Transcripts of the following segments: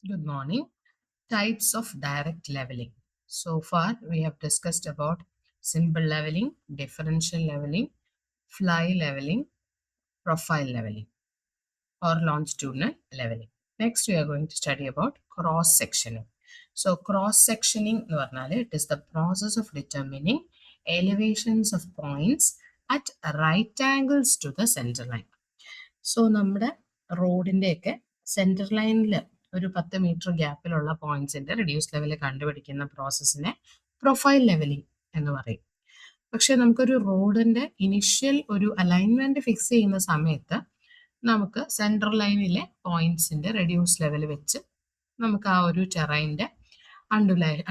Good morning. Types of direct leveling. So far, we have discussed about simple leveling, differential leveling, fly leveling, profile leveling, or longitudinal leveling. Next, we are going to study about cross sectioning. So, cross sectioning, it is the process of determining elevations of points at right angles to the center line. So നമ്മുടെ റോഡിൻ്റെയൊക്കെ centre ലൈനിൽ ഒരു 10 metre ഗ്യാപ്പിലുള്ള പോയിന്റ്സിന്റെ reduce level കണ്ടുപിടിക്കുന്ന പ്രോസസ്സിനെ profile levelling എന്ന് പറയും. പക്ഷെ നമുക്കൊരു റോഡിന്റെ initial ഒരു അലൈൻമെന്റ് ഫിക്സ് ചെയ്യുന്ന സമയത്ത് നമുക്ക് സെൻട്രൽ ലൈനിലെ പോയിന്റ്സിന്റെ റെഡ്യൂസ് ലെവൽ വെച്ച് നമുക്ക് ആ ഒരു ടെറൈൻ്റെ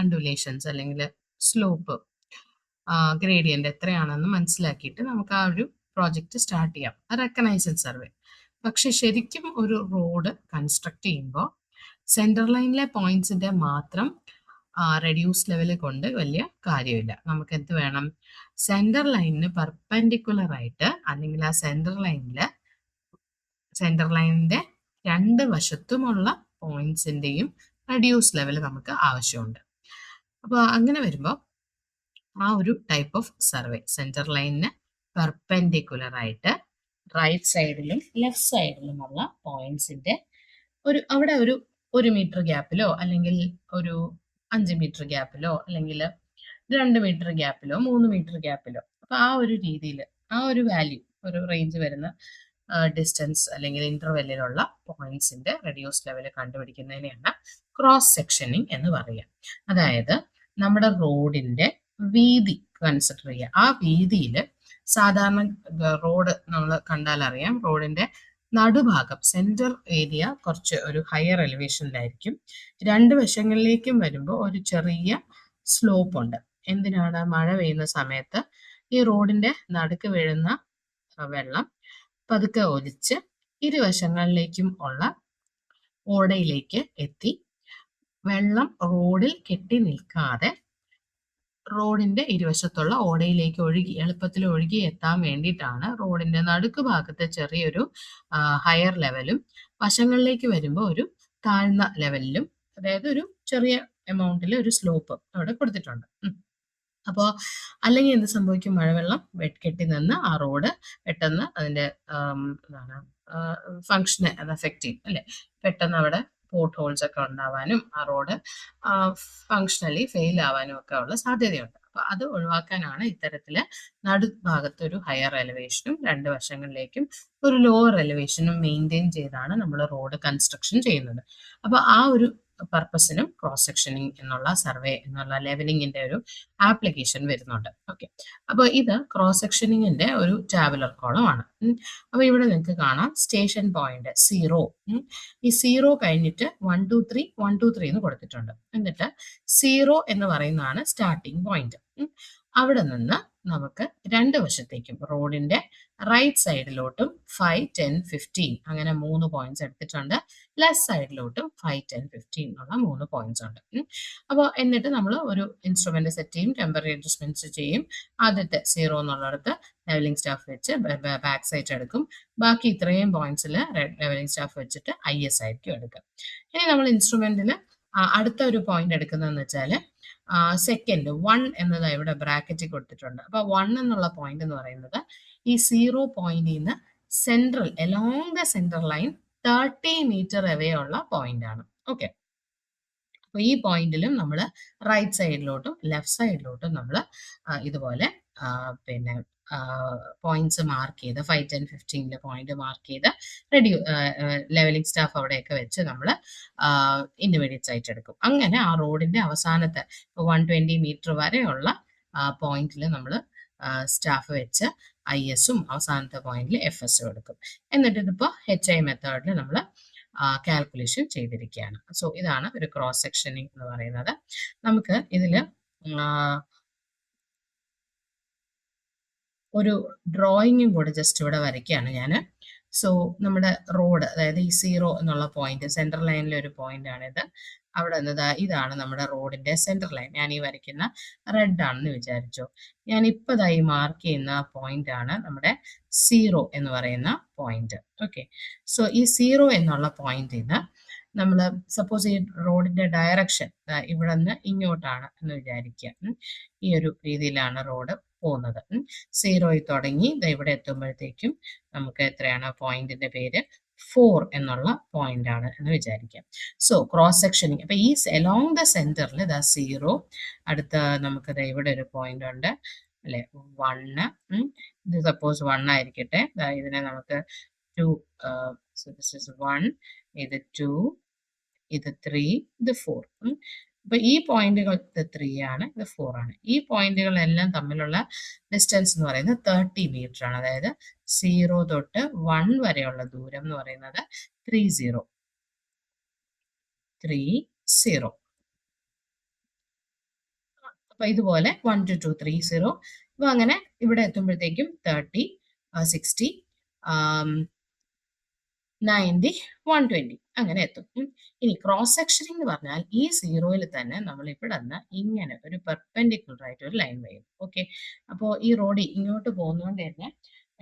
അണ്ടുലേഷൻസ് അല്ലെങ്കിൽ സ്ലോപ്പ് ഗ്രേഡിയൻ്റ് എത്രയാണെന്ന് മനസ്സിലാക്കിയിട്ട് നമുക്ക് ആ ഒരു പ്രോജക്റ്റ് സ്റ്റാർട്ട് ചെയ്യാം, റെക്കഗ്നൈസഡ് സർവേ. പക്ഷെ ശരിക്കും ഒരു റോഡ് കൺസ്ട്രക്ട് ചെയ്യുമ്പോൾ സെൻട്രൽ ലൈനിലെ പോയിന്റ്സിന്റെ മാത്രം റെഡ്യൂസ് ലെവൽ കൊണ്ട് വലിയ കാര്യമില്ല. നമുക്ക് എന്ത് വേണം? സെൻട്രൽ ലൈനിന് പെർപെൻഡിക്കുലർ ആയിട്ട് അല്ലെങ്കിൽ ആ സെൻട്രൽ ലൈനിന്റെ രണ്ട് വശത്തുമുള്ള പോയിന്റ്സിന്റെയും റെഡ്യൂസ് ലെവൽ നമുക്ക് ആവശ്യമുണ്ട്. അപ്പോൾ അങ്ങനെ വരുമ്പോൾ ആ ഒരു ടൈപ്പ് ഓഫ് സർവേ സെൻട്രൽ ലൈനിന് പെർപെൻഡിക്കുലർ ആയിട്ട് റൈറ്റ് സൈഡിലും ലെഫ്റ്റ് സൈഡിലുമുള്ള പോയിന്റ്സിന്റെ അവിടെ ഒരു മീറ്റർ ഗ്യാപ്പിലോ അല്ലെങ്കിൽ ഒരു 5 മീറ്റർ ഗ്യാപ്പിലോ അല്ലെങ്കിൽ 2 മീറ്റർ ഗ്യാപ്പിലോ 3 മീറ്റർ ഗ്യാപ്പിലോ, അപ്പൊ ആ ഒരു രീതിയിൽ ആ ഒരു വാല്യൂ ഒരു റേഞ്ച് വരുന്ന ഡിസ്റ്റൻസ് അല്ലെങ്കിൽ ഇന്റർവെല്ലിലുള്ള പോയിന്റ്സിന്റെ റെഡ്യൂസ് ലെവൽ കണ്ടുപിടിക്കുന്നതിനെയാണ് ക്രോസ് സെക്ഷനിങ് എന്ന് പറയുക. അതായത് നമ്മുടെ റോഡിന്റെ വീതി കൺസിഡർ ചെയ്യുക. ആ വീതിയിൽ സാധാരണ റോഡ് നമ്മൾ കണ്ടാൽ അറിയാം, റോഡിന്റെ നടുഭാഗം സെന്റർ ഏരിയ കുറച്ച് ഒരു ഹയർ എലിവേഷനിലായിരിക്കും. രണ്ട് വശങ്ങളിലേക്കും വരുമ്പോൾ ഒരു ചെറിയ സ്ലോപ്പ് ഉണ്ട്. എന്തിനാണ്? മഴ പെയ്യുന്ന സമയത്ത് ഈ റോഡിന്റെ നടുക്ക് വീഴുന്ന വെള്ളം പതുക്കെ ഒലിച്ച് ഇരുവശങ്ങളിലേക്കും ഉള്ള ഓടയിലേക്ക് എത്തി വെള്ളം റോഡിൽ കെട്ടി നിൽക്കാതെ റോഡിന്റെ ഇരുവശത്തുള്ള ഓടയിലേക്ക് എളുപ്പത്തിൽ ഒഴുകി എത്താൻ വേണ്ടിയിട്ടാണ് റോഡിന്റെ നടുക്ക് ഭാഗത്ത് ചെറിയൊരു ഹയർ ലെവലും വശങ്ങളിലേക്ക് വരുമ്പോൾ ഒരു താഴ്ന്ന ലെവലിലും, അതായത് ഒരു ചെറിയ എമൗണ്ടിൽ ഒരു സ്ലോപ്പ് അവിടെ കൊടുത്തിട്ടുണ്ട്. അപ്പോൾ അല്ലെങ്കിൽ എന്ത് സംഭവിക്കും? മഴവെള്ളം കെട്ടി നിന്ന് ആ റോഡ് പെട്ടെന്ന് അതിന്റെ ഫങ്ഷനെ അത് എഫക്റ്റ് ചെയ്യും അല്ലെ. പെട്ടെന്ന് അവിടെ പോർട്ട് ഹോൾസ് ഒക്കെ ഉണ്ടാവാനും ആ റോഡ് ഫങ്ഷണലി ഫെയിൽ ആവാനും ഒക്കെ ഉള്ള സാധ്യതയുണ്ട്. അപ്പൊ അത് ഒഴിവാക്കാനാണ് ഇത്തരത്തില് നടുഭാഗത്ത് ഒരു ഹയർ എലിവേഷനും രണ്ട് വശങ്ങളിലേക്കും ഒരു ലോവർ എലിവേഷനും മെയിൻറ്റെയിൻ ചെയ്താണ് നമ്മൾ റോഡ് കൺസ്ട്രക്ഷൻ ചെയ്യുന്നത്. അപ്പൊ ആ ഒരു പർപ്പസിനും ക്രോസ് സെക്ഷനിങ് എന്നുള്ള സർവേ എന്നുള്ള ലെവലിങ്ങിന്റെ ഒരു ആപ്ലിക്കേഷൻ വരുന്നുണ്ട്. ഓക്കെ, അപ്പോൾ ഇത് ക്രോസ് സെക്ഷനിങ്ങിന്റെ ഒരു ടാബുലർ കോളം ആണ്. അപ്പൊ ഇവിടെ നിങ്ങൾക്ക് കാണാം സ്റ്റേഷൻ പോയിന്റ് 0. ഈ 0 കഴിഞ്ഞിട്ട് 1 2 3 1 2 3 എന്ന് കൊടുത്തിട്ടുണ്ട്. എന്നിട്ട് 0 എന്ന് പറയുന്നതാണ് സ്റ്റാർട്ടിംഗ് പോയിന്റ്. അവിടെ നിന്ന് നമുക്ക് രണ്ട് വശത്തേക്കും റോഡിന്റെ റൈറ്റ് സൈഡിലോട്ടും 5 10 15 അങ്ങനെ 3 പോയിന്റ്സ് എടുത്തിട്ടുണ്ട്. ലെഫ്റ്റ് സൈഡിലോട്ടും 5 10 15 എന്നുള്ള 3 പോയിന്റ്സ് ഉണ്ട്. അപ്പോൾ എന്നിട്ട് നമ്മൾ ഒരു ഇൻസ്ട്രുമെന്റ് സെറ്റ് ചെയ്യും, ടെമ്പററി അഡ്ജസ്റ്റ്മെന്റ്സ് ചെയ്യും. ആദ്യത്തെ 0 എന്നുള്ളിടത്ത് ലെവലിംഗ് സ്റ്റാഫ് വെച്ച് ബാക്ക് സൈഡ് എടുക്കും. ബാക്കി ഇത്രയും പോയിന്റ്സിൽ ലെവലിംഗ് സ്റ്റാഫ് വെച്ചിട്ട് IS ആയിരിക്കും എടുക്കുക. ഇനി നമ്മൾ ഇൻസ്ട്രുമെന്റിൽ അടുത്ത ഒരു പോയിന്റ് എടുക്കുന്നതെന്ന് വെച്ചാൽ സെക്കൻഡ് 1 എന്നത് ഇവിടെ ബ്രാക്കറ്റിൽ കൊടുത്തിട്ടുണ്ട്. അപ്പൊ 1 എന്നുള്ള പോയിന്റ് എന്ന് പറയുന്നത് ഈ 0 പോയിന്റിൽ നിന്ന് central along the central line 30 metre away ഉള്ള പോയിന്റ് ആണ്. ഓക്കെ, അപ്പൊ ഈ പോയിന്റിലും നമ്മൾ റൈറ്റ് സൈഡിലോട്ടും ലെഫ്റ്റ് സൈഡിലോട്ടും നമ്മൾ ഇതുപോലെ പിന്നെ പോയിന്റ്സ് മാർക്ക് ചെയ്ത് 5 10 15 പോയിന്റ് മാർക്ക് ചെയ്ത് ലെവലിംഗ് സ്റ്റാഫ് അവിടെയൊക്കെ വെച്ച് നമ്മൾ ഇന്റർമീഡിയറ്റ് ആയിട്ട് എടുക്കും. അങ്ങനെ ആ റോഡിന്റെ അവസാനത്തെ 120 മീറ്റർ വരെയുള്ള പോയിന്റിൽ നമ്മൾ സ്റ്റാഫ് വെച്ച് ISഉം അവസാനത്തെ പോയിന്റിൽ FSഉം എടുക്കും. എന്നിട്ട് ഇതിപ്പോ HI മെത്തേഡിൽ നമ്മൾ കാൽക്കുലേഷൻ ചെയ്തിരിക്കുകയാണ്. സോ ഇതാണ് ഒരു ക്രോസ് സെക്ഷനിങ് എന്ന് പറയുന്നത്. നമുക്ക് ഇതില് ഒരു ഡ്രോയിങ്ങും കൂടെ ജസ്റ്റ് ഇവിടെ വരയ്ക്കുകയാണ് ഞാൻ. സോ നമ്മുടെ റോഡ്, അതായത് ഈ 0 എന്നുള്ള പോയിന്റ് സെൻട്രൽ ലൈനിലെ ഒരു പോയിന്റ് ആണിത്. അവിടെ നിന്ന് ഇതാണ് നമ്മുടെ റോഡിന്റെ സെൻട്രൽ ലൈൻ. ഞാൻ ഈ വരയ്ക്കുന്ന റെഡ് ആണെന്ന് വിചാരിച്ചു. ഞാൻ ഇപ്പൊ ഈ മാർക്ക് ചെയ്യുന്ന പോയിന്റ് ആണ് നമ്മുടെ 0 എന്ന് പറയുന്ന പോയിന്റ്. ഓക്കെ, സോ ഈ 0 എന്നുള്ള പോയിന്റിൽ നിന്ന് നമ്മൾ സപ്പോസ് ഈ റോഡിന്റെ ഡയറക്ഷൻ ഇവിടെ നിന്ന് ഇങ്ങോട്ടാണ് എന്ന് വിചാരിക്കുക. ഈ ഒരു രീതിയിലാണ് റോഡ് പോകുന്നത്. 0 തുടങ്ങി ഇവിടെ എത്തുമ്പോഴത്തേക്കും നമുക്ക് എത്രയാണ് പോയിന്റിന്റെ പേര് 4 എന്നുള്ള പോയിന്റ് ആണ് എന്ന് വിചാരിക്കാം. സോ ക്രോസ് സെക്ഷനിങ്, അപ്പൊ ഈ അലോങ് ദ സെന്ററിൽ 0, അടുത്ത നമുക്ക് ഇവിടെ ഒരു പോയിന്റ് ഉണ്ട് അല്ലെ, 1. ഇത് സപ്പോസ് 1 ആയിരിക്കട്ടെ. ഇതിനെ നമുക്ക് 2, so this is 1, ഇത് 2, ഇത് 3, ഇത് 4. അപ്പൊ ഈ പോയിന്റുകൾ ഇത് 3 ആണ്, ഇത് 4 ആണ്. ഈ പോയിന്റുകളെല്ലാം തമ്മിലുള്ള ഡിസ്റ്റൻസ് എന്ന് പറയുന്നത് 30 മീറ്റർ ആണ്. അതായത് 0 തൊട്ട് 1 വരെയുള്ള ദൂരം എന്ന് പറയുന്നത് 30. അപ്പൊ ഇതുപോലെ 1 to 2, 30. അപ്പൊ അങ്ങനെ ഇവിടെ എത്തുമ്പോഴത്തേക്കും 30, 60, 90, 120 അങ്ങനെ എത്തും. ഇനി ക്രോസ് സെക്ഷനിങ് എന്ന് പറഞ്ഞാൽ ഈ 0-ൽ തന്നെ നമ്മൾ ഇവിടെ നിന്ന് ഇങ്ങനെ ഒരു പെർപെൻഡിക്കുലർ ആയിട്ട് ഒരു ലൈൻ വരും. ഓക്കെ, അപ്പോൾ ഈ റോഡ് ഇങ്ങോട്ട് പോകുന്നതുകൊണ്ട് തന്നെ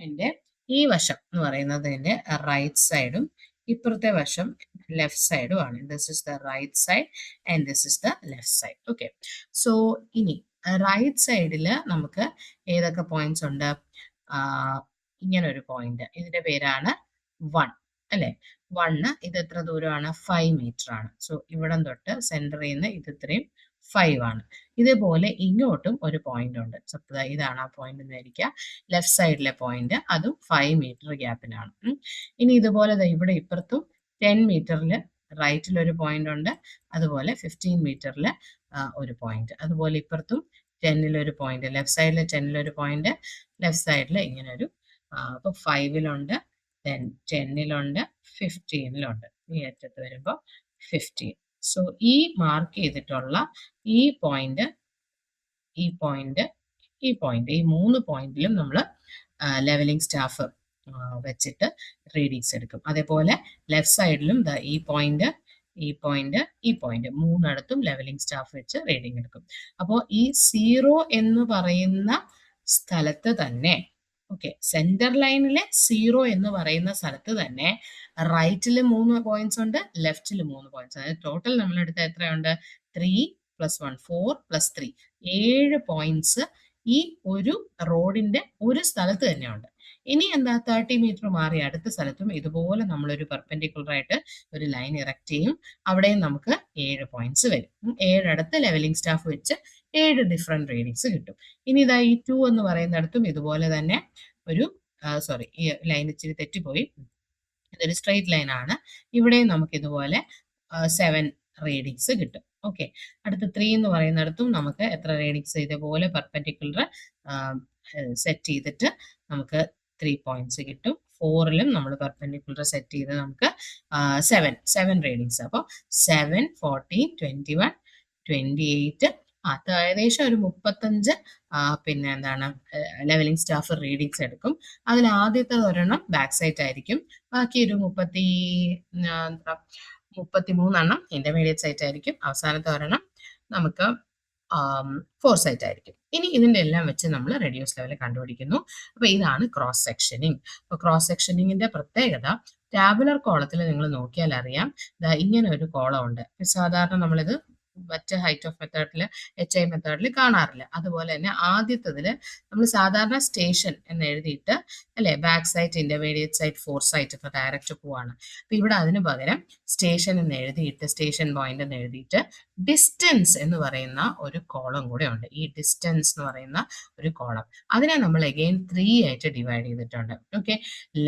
എൻ്റെ ഈ വശം എന്ന് പറയുന്നത് എൻ്റെ റൈറ്റ് സൈഡും ഇപ്പുറത്തെ വശം ലെഫ്റ്റ് സൈഡും ആണ്. This is the right side and this is the left side. Okay, so ഇനി റൈറ്റ് സൈഡിൽ നമുക്ക് ഏതൊക്കെ പോയിന്റ്സ് ഉണ്ട്? ഇങ്ങനെ ഒരു പോയിന്റ്, ഇതിന്റെ പേരാണ് 1 അല്ലെ. 1 ഇത് എത്ര ദൂരമാണ്? 5 മീറ്റർ ആണ്. സോ ഇവിടം തൊട്ട് സെന്ററിൽ നിന്ന് ഇത് ഇത്രയും 5 ആണ്. ഇതേപോലെ ഇങ്ങോട്ടും ഒരു പോയിന്റ് ഉണ്ട്. ഇതാണ് ആ പോയിന്റ് എന്ന് വിചാരിക്കുക. ലെഫ്റ്റ് സൈഡിലെ പോയിന്റ്, അതും 5 മീറ്റർ ഗ്യാപ്പിലാണ്. ഇനി ഇതുപോലെ ഇവിടെ ഇപ്പുറത്തും 10 മീറ്ററിൽ റൈറ്റിൽ ഒരു പോയിന്റ് ഉണ്ട്, അതുപോലെ 15 മീറ്ററിൽ ഒരു പോയിന്റ്, അതുപോലെ ഇപ്പുറത്തും 10-ൽ ഒരു പോയിന്റ്, ലെഫ്റ്റ് സൈഡിൽ 10-ൽ ഒരു പോയിന്റ്, ലെഫ്റ്റ് സൈഡിൽ ഇങ്ങനെ ഒരു അപ്പൊ 5-ലുണ്ട്, 10-ലുണ്ട്, 15-ലുണ്ട്. ഈ അറ്റത്ത് വരുമ്പോൾ 15. സോ ഈ മാർക്ക് ചെയ്തിട്ടുള്ള ഈ പോയിന്റ്, ഈ പോയിന്റ്, ഈ പോയിന്റ്, ഈ 3 പോയിന്റിലും നമ്മൾ ലെവലിംഗ് സ്റ്റാഫ് വെച്ചിട്ട് റീഡിങ്സ് എടുക്കും. അതേപോലെ ലെഫ്റ്റ് സൈഡിലും ഈ പോയിന്റ്, ഈ പോയിന്റ്, ഈ പോയിന്റ്, 3 ലെവലിംഗ് സ്റ്റാഫ് വെച്ച് റീഡിങ് എടുക്കും. അപ്പോൾ ഈ 0 എന്ന് പറയുന്ന സ്ഥലത്ത് തന്നെ, ഓക്കെ, സെന്റർ ലൈനിലെ 0 എന്ന് പറയുന്ന സ്ഥലത്ത് തന്നെ റൈറ്റിൽ 3 പോയിന്റ്സ് ഉണ്ട്, ലെഫ്റ്റിൽ 3 പോയിന്റ്സ്. അതായത് ടോട്ടൽ നമ്മളെടുത്ത എത്രയുണ്ട്? 3 + 1, 4 + 3, 7 പോയിന്റ്സ് ഈ ഒരു റോഡിന്റെ ഒരു സ്ഥലത്ത് തന്നെയുണ്ട്. ഇനി എന്താ, 30 മീറ്റർ മാറി അടുത്ത സ്ഥലത്തും ഇതുപോലെ നമ്മളൊരു പെർപെൻഡിക്കുലർ ആയിട്ട് ഒരു ലൈൻ ഇറക്ട് ചെയ്യും. അവിടെയും നമുക്ക് 7 പോയിന്റ്സ് വരും. 7 ലെവലിംഗ് സ്റ്റാഫ് വെച്ച് 7 ഡിഫറെന്റ് റീഡിങ്സ് കിട്ടും. ഇനി ഇതാ ഈ 2 എന്ന് പറയുന്നിടത്തും ഇതുപോലെ തന്നെ ഒരു സോറി, ഈ ലൈൻ ഇച്ചിരി തെറ്റിപ്പോയി, ഇതൊരു സ്ട്രെയിറ്റ് ലൈൻ ആണ്. ഇവിടെയും നമുക്ക് ഇതുപോലെ 7 റീഡിങ്സ് കിട്ടും. ഓക്കെ, അടുത്ത 3 എന്ന് പറയുന്നിടത്തും നമുക്ക് എത്ര റീഡിങ്സ്? ഇതേപോലെ പെർപെൻഡിക്കുലർ സെറ്റ് ചെയ്തിട്ട് നമുക്ക് 3 പോയിന്റ്സ് കിട്ടും. 4-ലും നമ്മൾ പെർപെൻഡിക്കുലർ സെറ്റ് ചെയ്ത് നമുക്ക് 7 റീഡിങ്സ്. അപ്പോൾ 7, 14, 21, 28, ഏകദേശം ഒരു 35 പിന്നെ എന്താണ് ലെവലിംഗ് സ്റ്റാഫ് റീഡിങ്സ് എടുക്കും. അതിൽ ആദ്യത്തെ ഒരെണ്ണം ബാക്ക് സൈറ്റ് ആയിരിക്കും, ബാക്കി ഒരു 33 ഇന്റർമീഡിയറ്റ് സൈറ്റ് ആയിരിക്കും, അവസാനത്തെ ഒരെണ്ണം നമുക്ക് 4 സൈറ്റ് ആയിരിക്കും. ഇനി ഇതിന്റെ എല്ലാം വെച്ച് നമ്മൾ റേഡിയസ് ലെവൽ കണ്ടുപിടിക്കുന്നു. അപ്പൊ ഇതാണ് ക്രോസ് സെക്ഷനിങ്. അപ്പൊ ക്രോസ് സെക്ഷനിങ്ങിന്റെ പ്രത്യേകത, ടാബുലർ കോളത്തിൽ നിങ്ങൾ നോക്കിയാൽ അറിയാം, ഇങ്ങനെ ഒരു കോളം ഉണ്ട്. സാധാരണ നമ്മളിത് മറ്റ് ഹൈറ്റ് ഓഫ് മെത്തേഡിൽ, HI മെത്തേഡിൽ കാണാറില്ല. അതുപോലെ തന്നെ ആദ്യത്തതില് നമ്മൾ സാധാരണ സ്റ്റേഷൻ എന്ന് എഴുതിയിട്ട് അല്ലെ, back sight, intermediate sight, 4 sight ഒക്കെ ഡയറക്റ്റ് പോവാണ്. അപ്പൊ ഇവിടെ അതിന് പകരം സ്റ്റേഷൻ എന്ന് എഴുതിയിട്ട്, സ്റ്റേഷൻ പോയിന്റ് എന്ന് എഴുതിയിട്ട് ഡിസ്റ്റൻസ് എന്ന് പറയുന്ന ഒരു കോളം കൂടെ ഉണ്ട്. ഈ ഡിസ്റ്റൻസ് എന്ന് പറയുന്ന ഒരു കോളം, അതിനെ നമ്മൾ അഗെയിൻ 3 ആയിട്ട് ഡിവൈഡ് ചെയ്തിട്ടുണ്ട്. Okay,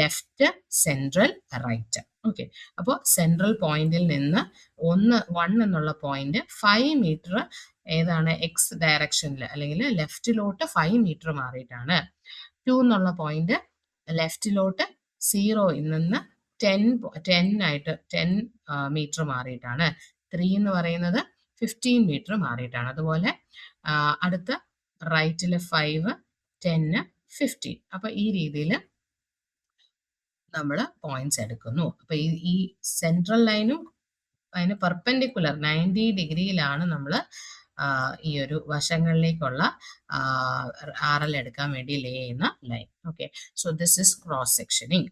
left, central, right. Okay, അപ്പോൾ സെൻട്രൽ പോയിന്റിൽ നിന്ന് 1 എന്നുള്ള പോയിന്റ് 5 മീറ്റർ ഏതാണ്? എക്സ് ഡയറക്ഷനിൽ അല്ലെങ്കിൽ ലെഫ്റ്റിലോട്ട് 5 മീറ്റർ മാറിയിട്ടാണ്. 2 എന്നുള്ള പോയിന്റ് ലെഫ്റ്റിലോട്ട് 0-ൽ നിന്ന് 10 മീറ്റർ മാറിയിട്ടാണ്. 3 എന്ന് പറയുന്നത് 15 മീറ്റർ മാറിയിട്ടാണ്. അതുപോലെ അടുത്ത റൈറ്റില് 5, 10, 15. അപ്പൊ ഈ രീതിയിൽ നമ്മൾ പോയിന്റ്സ് എടുക്കുന്നു. അപ്പൊ ഈ സെൻട്രൽ ലൈനും അതിന് പെർപെൻഡിക്കുലർ 90 ഡിഗ്രിയിലാണ് നമ്മൾ ഈ ഒരു വശങ്ങളിലേക്കുള്ള RL എടുക്കാൻ വേണ്ടി ലേ ചെയ്യുന്ന line. Okay, so this is cross സെക്ഷനിങ്.